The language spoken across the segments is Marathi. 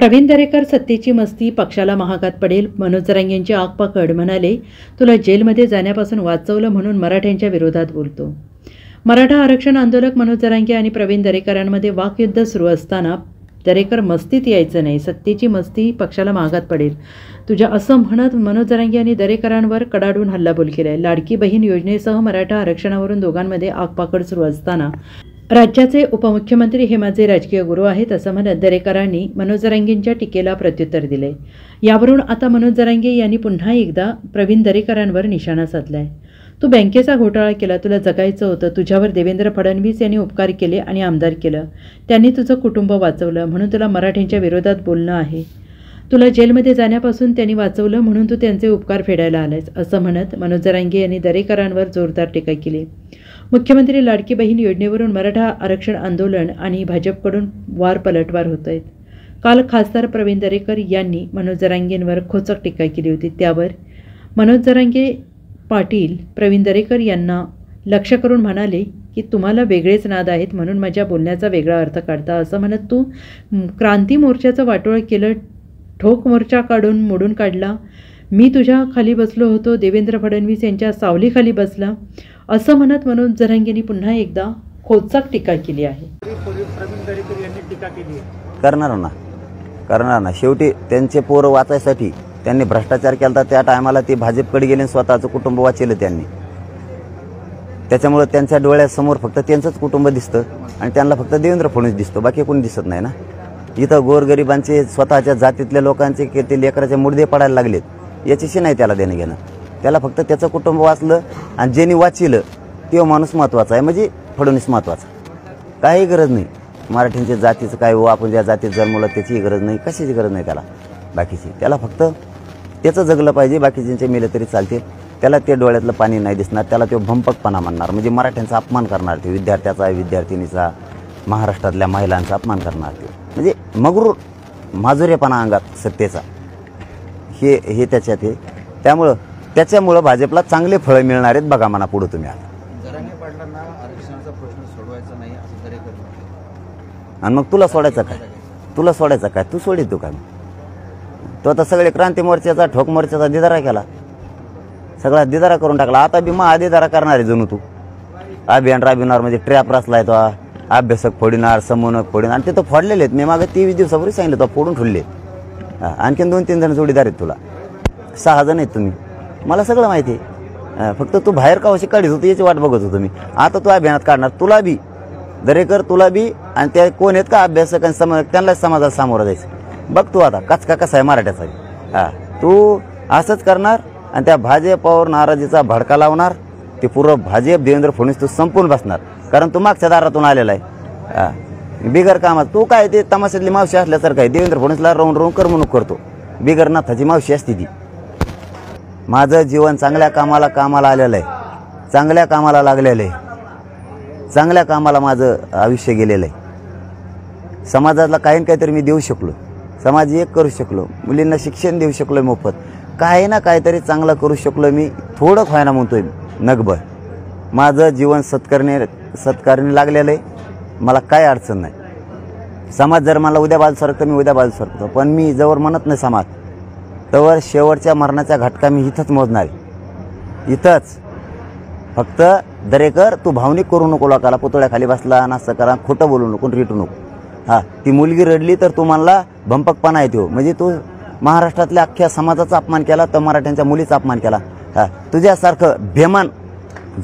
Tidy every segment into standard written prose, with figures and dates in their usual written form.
प्रवीण दरेकर सत्तेची मस्ती पक्षाला महागात पडेल. मनोज जरांगेंची आगपाखड. म्हणाले, तुला जेलमध्ये जाण्यापासून वाचवलं म्हणून मराठ्यांच्या विरोधात बोलतो. मराठा आरक्षण आंदोलक मनोज जरांगे आणि प्रवीण दरेकरांमध्ये वाकयुद्ध सुरू असताना दरेकर मस्तीत यायचं नाही. सत्तेची मस्ती पक्षाला महागात पडेल तुझ्या असं म्हणत मनोज जरांगे यांनी दरेकरांवर कडाडून हल्लाबोल केलाय. लाडकी बहीण योजनेसह मराठा आरक्षणावरून दोघांमध्ये आगपाखड सुरू असताना राज्याचे उपमुख्यमंत्री हे माझे राजकीय गुरु आहेत असं म्हणत दरेकरांनी मनोज जरांगेंच्या टीकेला प्रत्युत्तर दिले. यावरून आता मनोज जरांगे यांनी पुन्हा एकदा प्रवीण दरेकरांवर निशाणा साधलाय. तू बँकेचा घोटाळा केला, तुला जगायचं होतं. तुझ्यावर देवेंद्र फडणवीस यांनी उपकार केले आणि आमदार केलं. त्यांनी तुझं कुटुंब वाचवलं म्हणून तुला मराठ्यांच्या विरोधात बोलणं आहे. तुला जेलमध्ये जाण्यापासून त्यांनी वाचवलं म्हणून तू त्यांचे उपकार फेडायला आलायस असं म्हणत मनोज जरांगे यांनी दरेकरांवर जोरदार टीका केली. मुख्यमंत्री लाडकी बहीण योजनेवरून मराठा आरक्षण आंदोलन आणि भाजपकडून वार पलटवार होत आहेत. काल खासदार प्रवीण दरेकर यांनी मनोज जरांगेंवर खोचक टीका केली होती. त्यावर मनोज जरांगे पाटील प्रवीण दरेकर यांना लक्ष करून म्हणाले की तुम्हाला वेगळेच नाद आहेत म्हणून माझ्या बोलण्याचा वेगळा अर्थ काढता असं म्हणत तू क्रांती मोर्चाचं वाटोळं केलं, ठोक मोर्चा काढून मोडून काढला. मी तुझ्या खाली बसलो होतो, देवेंद्र फडणवीस यांच्या सावलीखाली बसला असं म्हणत मनोज जरांगेंनी पुन्हा एकदा खोचक टीका केली आहे. करणार ना शेवटी त्यांचे पोरं वाचायसाठी त्यांनी भ्रष्टाचार केला. त्या टायमाला ते भाजपकडे गेले, स्वतःचं कुटुंब वाचलं त्यांनी. त्याच्यामुळे त्यांच्या डोळ्यासमोर फक्त त्यांचंच कुटुंब दिसतं आणि त्यांना फक्त देवेंद्र फडणवीस दिसतो, बाकी कोणी दिसत नाही ना. इथं गोरगरिबांचे स्वतःच्या जातीतल्या लोकांचे ते लेकराचे मुडदे पडायला लागलेत, याच्याशी नाही त्याला देणं घेणं. त्याला फक्त त्याचं कुटुंब वाचलं आणि ज्यांनी वाचिलं तो माणूस महत्त्वाचा आहे, म्हणजे फडणवीस महत्त्वाचा. काही गरज नाही मराठ्यांच्या जातीचं काय, आपण ज्या जातीत जन्मलं त्याचीही गरज नाही, कशाची गरज नाही त्याला बाकीची. त्याला फक्त त्याचं जगलं पाहिजे, बाकीच्यांचे मेले तरी चालतील. त्याला ते डोळ्यातलं पाणी नाही दिसणार, त्याला तो भंपकपणा म्हणणार, म्हणजे मराठ्यांचा अपमान करणार, ते विद्यार्थ्याचा विद्यार्थिनीचा महाराष्ट्रातल्या महिलांचा अपमान करणार, ते म्हणजे मगरूर माजुरेपणा अंगात सत्तेचा हे त्याच्यात आहे. त्याच्यामुळं भाजपला चांगले फळं मिळणार आहेत. बघा म्हणा पुढे तुम्ही आता. आणि मग तुला सोडायचं काय? तू सोडितो काय? तो आता सगळे क्रांती मोर्चाचा ठोक मोर्चाचा दिदारा केला, सगळा दिदारा करून टाकला. आता बी मग दिदारा करणार आहे जणू तू. अभियान राबविणार म्हणजे ट्रॅप रचलाय तो, अभ्यासक फोडणार, समूहक फोडणार, आणि ते तर फोडलेले आहेत. मी मागे 23 दिवसापूर्वी सांगितलं तो फोडून ठेवले. आणखीन 2-3 जण जोडीदार आहेत तुला, 6 जण आहेत तुम्ही. मला सगळं माहिती आहे. फक्त तू बाहेर का अशी काढीत होती याची वाट बघत होतो मी. आता तू अभियानात काढणार, तुला बी दरेकर, तुला बी, आणि त्या कोण आहेत का अभ्यासक आणि त्यांनाच समाजाला सामोरं जायचं. बघ तू आता कसा आहे मराठ्याचा. तू असंच करणार आणि त्या भाजपावर नाराजीचा भडका लावणार. ते पुरं भाजप देवेंद्र फडणवीस तू संपून बसणार, कारण तू मागच्या दारातून आलेला आहे बिगर कामात. तू काय ते तमाशातली मावशी असल्यासारखं आहे. देवेंद्र फडणवीसला राहून करमणूक करतो. बिगर नाथाची मावशी असते ती. माझं जीवन चांगल्या कामाला आलेलं आहे, चांगल्या कामाला लागलेलं आहे, चांगल्या कामाला माझं आयुष्य गेलेलं आहे. समाजाला काही ना काहीतरी मी देऊ शकलो, समाज एक करू शकलो, मुलींना शिक्षण देऊ शकलो मोफत, काही ना काहीतरी चांगलं करू शकलो मी. थोडं व्हायना म्हणतोय नगभर. माझं जीवन सत्कारणी लागलेलं आहे. मला काय अडचण नाही. समाज जर मला उद्या बाजू सरकतो मी उद्या बाजू सरकतो, पण मी जवळ म्हणत नाही समाज तवर शेवटच्या मरणाचा घटका मी इथंच मोजणार आहे. इथंच फक्त दरेकर तू भावनिक करू नको, लोकाला पुतळ्याखाली बसला नसतं करा, खोटं बोलू नको, रिटू नको. ती मुलगी रडली तर तू म्हणला भंपकपणा येतो, म्हणजे तू महाराष्ट्रातल्या अख्ख्या समाजाचा अपमान केला, तर मराठ्यांच्या मुलीचा अपमान केला. तुझ्यासारखं बेमान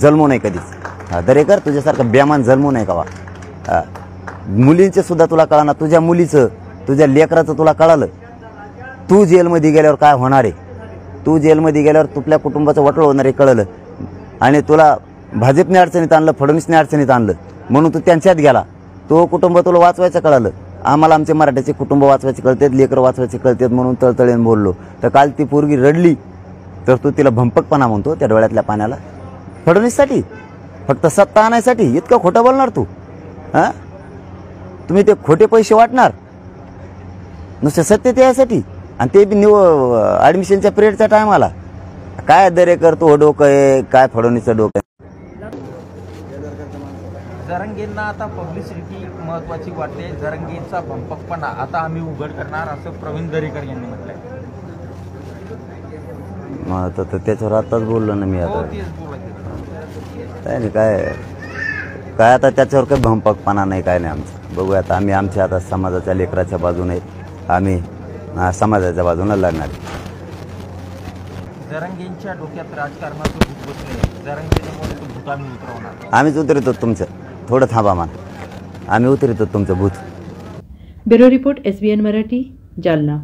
जन्मू नाही कधीच. दरेकर तुझ्यासारखं बेमान जन्मू नाही का. मुलींचे सुद्धा तुला कळणार, तुझ्या मुलीचं तुझ्या लेकराचं तुला कळालं. तू जेलमध्ये गेल्यावर काय होणार आहे, तू जेलमध्ये गेल्यावर तुझ्या कुटुंबाचं वटळ होणार आहे कळलं. आणि तुला भाजपने अडचणीत आणलं, फडणवीसने अडचणीत आणलं म्हणून तू त्यांच्यात गेला. तो कुटुंब तुला वाचवायचं कळालं. आम्हाला आमचे मराठ्याचे कुटुंब वाचवायचे कळतात, लेकर वाचवायचे कळतात म्हणून तळतळीने बोललो. तर काल ती पोरगी रडली तर तू तिला भंपकपणा म्हणतो त्या डोळ्यातल्या पाण्याला. फडणवीससाठी फक्त सत्ता आणायसाठी इतकं खोटं बोलणार तू. तुम्ही ते खोटे पैसे वाटणार नुसते सत्तेत यासाठी, आणि ते बी ॲडमिशनच्या पिरियडच्या टायमाला. काय दरेकर तू डोकं आहे, काय फडणवीसचं डोकं आहे. जरांगेंना आता पब्लिसिटी महत्वाची वाटते. जरांगेंचा भंपकपणा आता आम्ही उघड करणार असं प्रवीण दरेकर यांनी म्हटलंय. मग आता त्याच्यावर आताच बोललो ना मी. हो आता तेच बोलायचं. काय नाही, काय आता त्याच्यावर काही भंपकपणा नाही, काय नाही आमचं. बघूया आता आम्ही आमच्या आता समाजाच्या लेकराच्या बाजूने आम्ही समाजाच्या बाजूने लढणार. जरांगेंच्या डोक्यात राजकारणाचं भूत बसलंय. जरांगेंमुळे तो भूत आम्ही उतरवणार. आम्हीच उतरतो तुमचं, थोडं थांबा मान, आम्ही उतरतो तुमचं भूत. Bureau report SBN Marathi, Jalna.